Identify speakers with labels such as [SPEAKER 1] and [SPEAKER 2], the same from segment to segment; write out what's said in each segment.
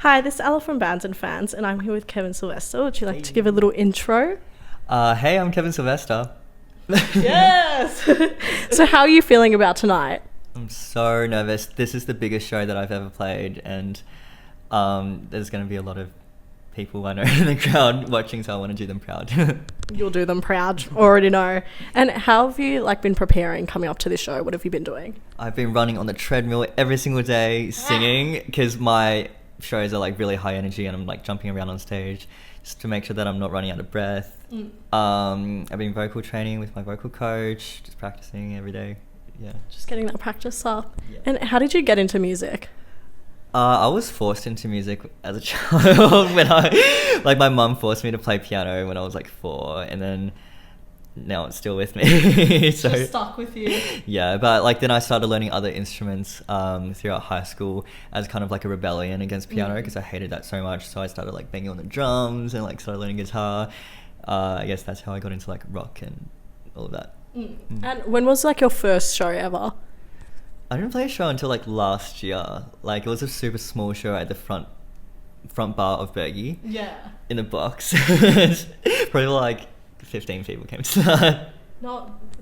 [SPEAKER 1] Hi, this is Ella from Bands and Fans, and I'm here with Kevin Silvester. Would you like to give a little intro?
[SPEAKER 2] Hey, I'm Kevin Silvester.
[SPEAKER 1] Yes! So how are you feeling about tonight?
[SPEAKER 2] I'm so nervous. This is the biggest show that I've ever played, and there's going to be a lot of people I know in the crowd watching, so I want to do them proud.
[SPEAKER 1] You'll do them proud, already know. And how have you been preparing coming up to this show? What have you been doing?
[SPEAKER 2] I've been running on the treadmill every single day, singing, because my shows are really high energy, and I'm jumping around on stage just to make sure that I'm not running out of breath. I've been vocal training with my vocal coach, just practicing every day. Yeah,
[SPEAKER 1] just getting that practice up.
[SPEAKER 2] Yeah.
[SPEAKER 1] And how did you get into music?
[SPEAKER 2] I was forced into music as a child. When my mum forced me to play piano when I was 4, and then now it's still with me. So
[SPEAKER 1] just stuck with you.
[SPEAKER 2] Yeah, but then I started learning other instruments throughout high school as kind of a rebellion against piano, because I hated that so much. So I started banging on the drums and started learning guitar. I guess that's how I got into rock and all of that.
[SPEAKER 1] And when was your first show ever?
[SPEAKER 2] I didn't play a show until last year. It was a super small show at the front bar of Bergie.
[SPEAKER 1] Yeah.
[SPEAKER 2] In a box. Probably 15 people came to that.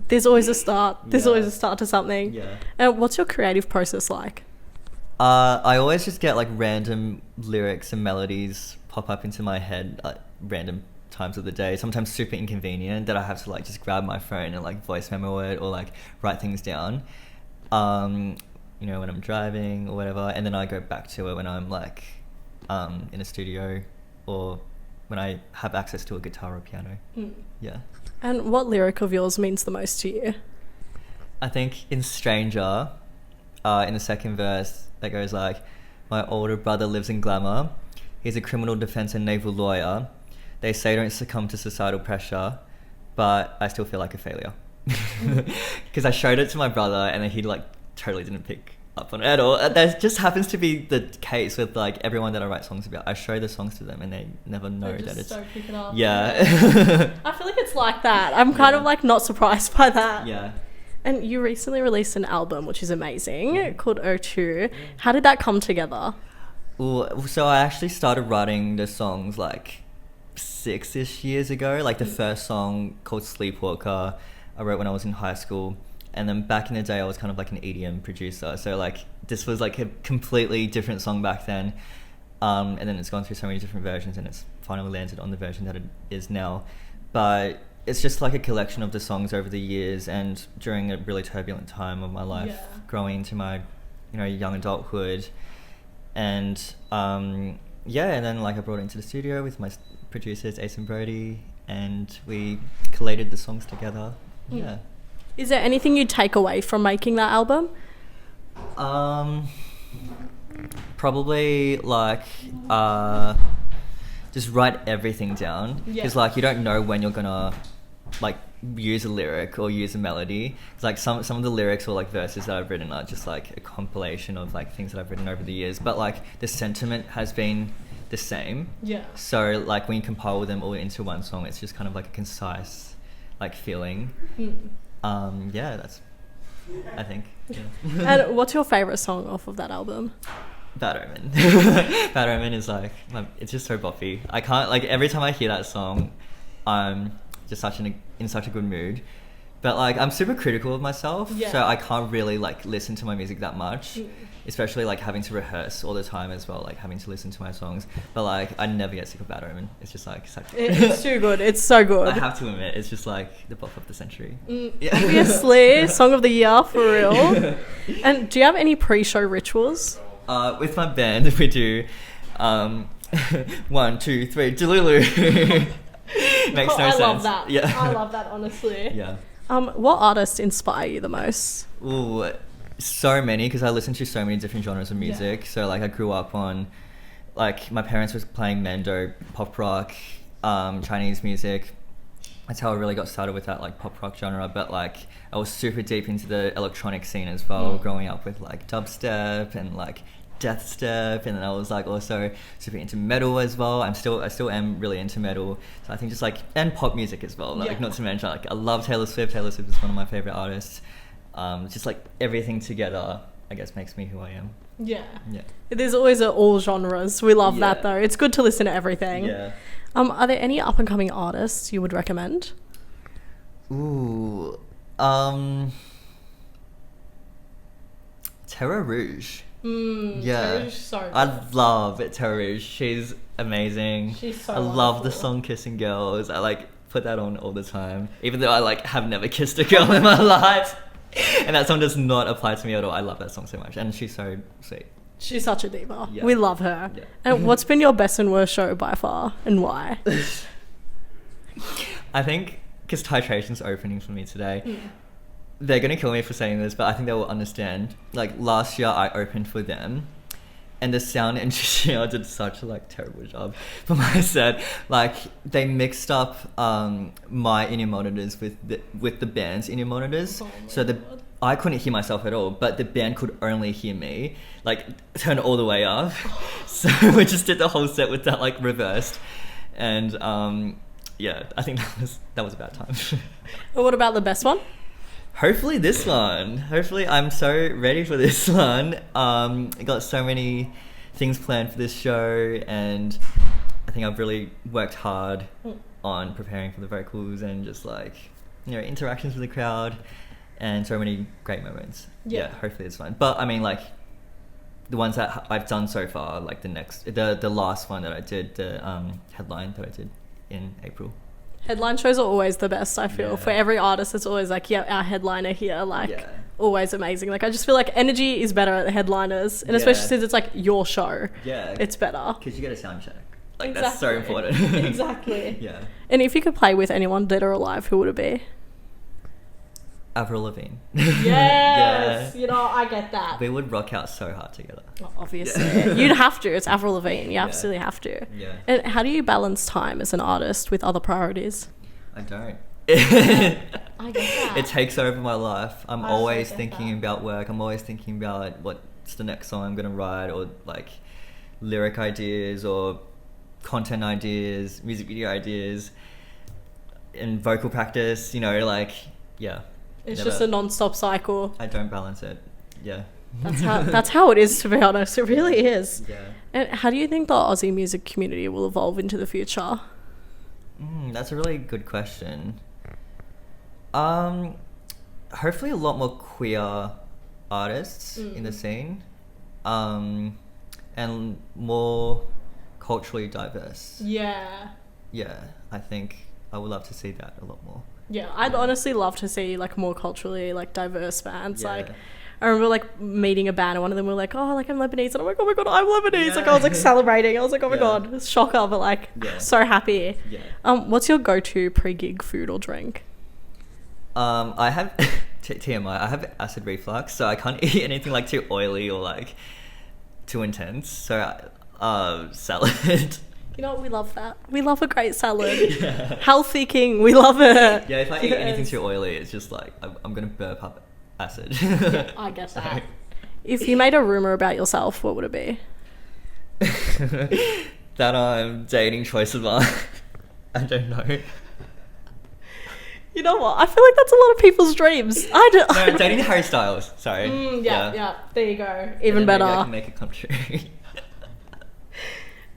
[SPEAKER 1] There's always a start. There's always a start to something.
[SPEAKER 2] Yeah.
[SPEAKER 1] And what's your creative process like?
[SPEAKER 2] I always just get random lyrics and melodies pop up into my head at random times of the day. Sometimes super inconvenient that I have to just grab my phone and voice memo it or write things down. When I'm driving or whatever, and then I go back to it when I'm in a studio or when I have access to a guitar or piano. Yeah.
[SPEAKER 1] And what lyric of yours means the most to you?
[SPEAKER 2] I think in Stranger, in the second verse, that goes my older brother lives in glamour. He's a criminal defense and naval lawyer. They say don't succumb to societal pressure, but I still feel like a failure. Because I showed it to my brother, and then he totally didn't pick up on it at all. That just happens to be the case with everyone that I write songs about. I show the songs to them and they never know that it's
[SPEAKER 1] don't pick it up.
[SPEAKER 2] Yeah.
[SPEAKER 1] I feel like it's like that. I'm kind of not surprised by that.
[SPEAKER 2] Yeah.
[SPEAKER 1] And you recently released an album, which is amazing, called O2. How did that come together?
[SPEAKER 2] Ooh, so I actually started writing the songs 6-ish years ago. The first song, called Sleepwalker, I wrote when I was in high school. And then back in the day, I was kind of an EDM producer. So this was a completely different song back then. And then it's gone through so many different versions, and it's finally landed on the version that it is now. But it's just a collection of the songs over the years, and during a really turbulent time of my life, growing into my, young adulthood. And and then I brought it into the studio with my producers, Ace and Brody, and we collated the songs together. Yeah.
[SPEAKER 1] Is there anything you'd take away from making that album?
[SPEAKER 2] Probably just write everything down, because you don't know when you're gonna use a lyric or use a melody. It's some of the lyrics or verses that I've written are just a compilation of things that I've written over the years, but the sentiment has been the same.
[SPEAKER 1] Yeah. So
[SPEAKER 2] when you compile them all into one song, it's just kind of a concise feeling. That's, I think. Yeah.
[SPEAKER 1] And what's your favourite song off of that album?
[SPEAKER 2] Bad Omen. Bad Omen is it's just so boppy. I can't, every time I hear that song, I'm just in such a good mood. But I'm super critical of myself, so I can't really listen to my music that much, especially having to rehearse all the time as well, having to listen to my songs. But I never get sick of Bad Omen. It's just
[SPEAKER 1] it's too good. It's so good.
[SPEAKER 2] I have to admit, it's just the bop of the century.
[SPEAKER 1] Obviously, song of the year for real. And do you have any pre-show rituals?
[SPEAKER 2] With my band, we do 1, 2, 3, Delulu. Makes no sense.
[SPEAKER 1] I love that.
[SPEAKER 2] Yeah.
[SPEAKER 1] I love that, honestly.
[SPEAKER 2] Yeah.
[SPEAKER 1] What artists inspire you the most?
[SPEAKER 2] Ooh, so many, because I listen to so many different genres of music. So I grew up on, my parents was playing Mendo, pop rock, Chinese music. That's how I really got started with that pop rock genre. But I was super deep into the electronic scene as well, growing up with dubstep and death step, and then I was also super into metal as well. I still am really into metal, so I think just and pop music as well, not to mention I love Taylor Swift. Taylor Swift is one of my favorite artists. Just everything together, I guess, makes me who I am.
[SPEAKER 1] Yeah.
[SPEAKER 2] Yeah.
[SPEAKER 1] There's always all genres. We love that
[SPEAKER 2] Yeah.
[SPEAKER 1] though. It's good to listen to everything.
[SPEAKER 2] Yeah.
[SPEAKER 1] Are there any up and coming artists you would recommend?
[SPEAKER 2] Ooh. Terra Rouge. Yeah. I love it, Terra Rouge. She's amazing.
[SPEAKER 1] She's so
[SPEAKER 2] I love the
[SPEAKER 1] wonderful.
[SPEAKER 2] song Kissing Girls. I like put that on all the time. Even though I like have never kissed a girl in my life. And that song does not apply to me at all. I love that song so much. And she's so sweet.
[SPEAKER 1] She's such a diva.
[SPEAKER 2] Yeah.
[SPEAKER 1] We love her.
[SPEAKER 2] Yeah.
[SPEAKER 1] And what's been your best and worst show by far and why?
[SPEAKER 2] I think because Titration's opening for me today. They're going to kill me for saying this, but I think they will understand. Like last year I opened for them and the sound engineer did such a like terrible job for my set. Like they mixed up my in-ear monitors with the band's in-ear monitors. So I couldn't hear myself at all, but the band could only hear me. Like turn it all the way up. So we just did the whole set with that like reversed. And yeah, I think that was a bad time.
[SPEAKER 1] But what about the best one?
[SPEAKER 2] Hopefully this one. Hopefully I'm so ready for this one. I got so many things planned for this show and I think I've really worked hard on preparing for the vocals and just like, you know, interactions with the crowd and so many great moments. Yeah, hopefully it's fun. But I mean like the ones that I've done so far, like the last one that I did, the headline that I did in April.
[SPEAKER 1] Headline shows are always the best, I feel.
[SPEAKER 2] Yeah.
[SPEAKER 1] For every artist, it's always like, yeah, our headliner here, like,
[SPEAKER 2] Yeah.
[SPEAKER 1] always amazing. Like, I just feel like energy is better at the headliners, and especially
[SPEAKER 2] Yeah.
[SPEAKER 1] since it's like your show,
[SPEAKER 2] Yeah.
[SPEAKER 1] it's better.
[SPEAKER 2] Because you get a sound check. Like that's so important.
[SPEAKER 1] Exactly.
[SPEAKER 2] Yeah.
[SPEAKER 1] And if you could play with anyone, dead or alive, who would it be?
[SPEAKER 2] Avril Lavigne.
[SPEAKER 1] Yes, you know, I get that.
[SPEAKER 2] We would rock out so hard together.
[SPEAKER 1] Well, obviously, you'd have to. It's Avril Lavigne. You absolutely have to.
[SPEAKER 2] Yeah.
[SPEAKER 1] And how do you balance time as an artist with other priorities?
[SPEAKER 2] I don't.
[SPEAKER 1] I get that.
[SPEAKER 2] It takes over my life. I'm
[SPEAKER 1] I
[SPEAKER 2] always
[SPEAKER 1] get
[SPEAKER 2] thinking
[SPEAKER 1] that.
[SPEAKER 2] about work. I'm always thinking about what's the next song I'm gonna write, or like lyric ideas, or content ideas, music video ideas, and vocal practice. You know, like yeah.
[SPEAKER 1] It's
[SPEAKER 2] Never-
[SPEAKER 1] just a non-stop cycle.
[SPEAKER 2] I don't balance it. Yeah.
[SPEAKER 1] That's how it is, to be honest. It really is.
[SPEAKER 2] Yeah.
[SPEAKER 1] And how do you think the Aussie music community will evolve into the future?
[SPEAKER 2] That's a really good question. Hopefully a lot more queer artists in the scene, and more culturally diverse.
[SPEAKER 1] Yeah.
[SPEAKER 2] Yeah, I think I would love to see that a lot more.
[SPEAKER 1] Yeah, I'd honestly love to see like more culturally like diverse bands.
[SPEAKER 2] Yeah.
[SPEAKER 1] Like I remember like meeting a band and one of them were like, oh, like I'm Lebanese, and I'm like, oh my god, I'm Lebanese.
[SPEAKER 2] Yeah.
[SPEAKER 1] Like I was like celebrating. I was like, oh my
[SPEAKER 2] Yeah.
[SPEAKER 1] god, it's shocker, but like
[SPEAKER 2] Yeah.
[SPEAKER 1] so happy.
[SPEAKER 2] Yeah.
[SPEAKER 1] What's your go-to pre-gig food or drink?
[SPEAKER 2] I have TMI. I have acid reflux, so I can't eat anything like too oily or like too intense. So, salad.
[SPEAKER 1] You know what? We love that. We love a great salad.
[SPEAKER 2] Yeah.
[SPEAKER 1] Healthy king. We love it.
[SPEAKER 2] Yeah, if I eat anything
[SPEAKER 1] Yes.
[SPEAKER 2] too oily, it's just like I'm gonna burp up acid.
[SPEAKER 1] Yeah, I get that.
[SPEAKER 2] Sorry.
[SPEAKER 1] If you made a rumor about yourself, what would it be?
[SPEAKER 2] That I'm dating Troye Sivan. I don't know.
[SPEAKER 1] You know what? I feel like that's a lot of people's dreams. I don't.
[SPEAKER 2] No, dating Harry Styles. Sorry.
[SPEAKER 1] Yeah. There you go.
[SPEAKER 2] And
[SPEAKER 1] Even
[SPEAKER 2] then maybe
[SPEAKER 1] better.
[SPEAKER 2] I can make it come true.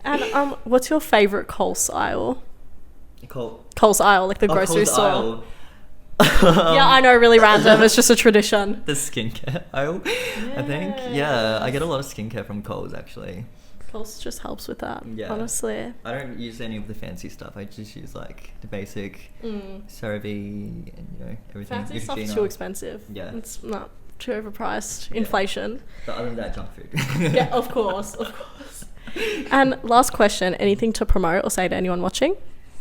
[SPEAKER 1] And what's your favorite Coles aisle?
[SPEAKER 2] Cool.
[SPEAKER 1] Coles aisle, like the grocery
[SPEAKER 2] Coles
[SPEAKER 1] store.
[SPEAKER 2] aisle.
[SPEAKER 1] Yeah, I know, really random. It's just a tradition.
[SPEAKER 2] The skincare aisle, I think. Yeah, I get a lot of skincare from Coles actually.
[SPEAKER 1] Coles just helps with that.
[SPEAKER 2] Yeah.
[SPEAKER 1] Honestly.
[SPEAKER 2] I don't use any of the fancy stuff. I just use like the basic CeraVe and everything.
[SPEAKER 1] Fancy stuff's
[SPEAKER 2] Neutrogena.
[SPEAKER 1] too expensive.
[SPEAKER 2] Yeah.
[SPEAKER 1] It's not too overpriced.
[SPEAKER 2] Yeah.
[SPEAKER 1] Inflation.
[SPEAKER 2] But other than that, junk food.
[SPEAKER 1] Yeah, of course. And last question, anything to promote or say to anyone watching?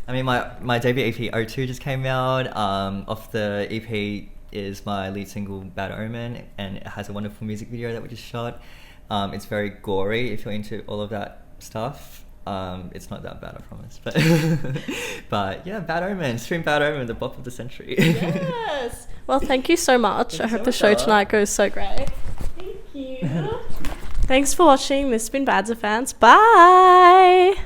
[SPEAKER 2] I mean, my debut EP O2 just came out. Off the EP is my lead single Bad Omen, and it has a wonderful music video that we just shot. It's very gory if you're into all of that stuff. It's not that bad, I promise. But yeah, Bad Omen, stream Bad Omen, the bop of the century.
[SPEAKER 1] Yes. Well, thank you so much. I
[SPEAKER 2] Thank you
[SPEAKER 1] hope
[SPEAKER 2] so
[SPEAKER 1] the
[SPEAKER 2] much,
[SPEAKER 1] show
[SPEAKER 2] Ella.
[SPEAKER 1] tonight goes so great. Thank you. Thanks for watching. This has been Badzer Fans. Bye.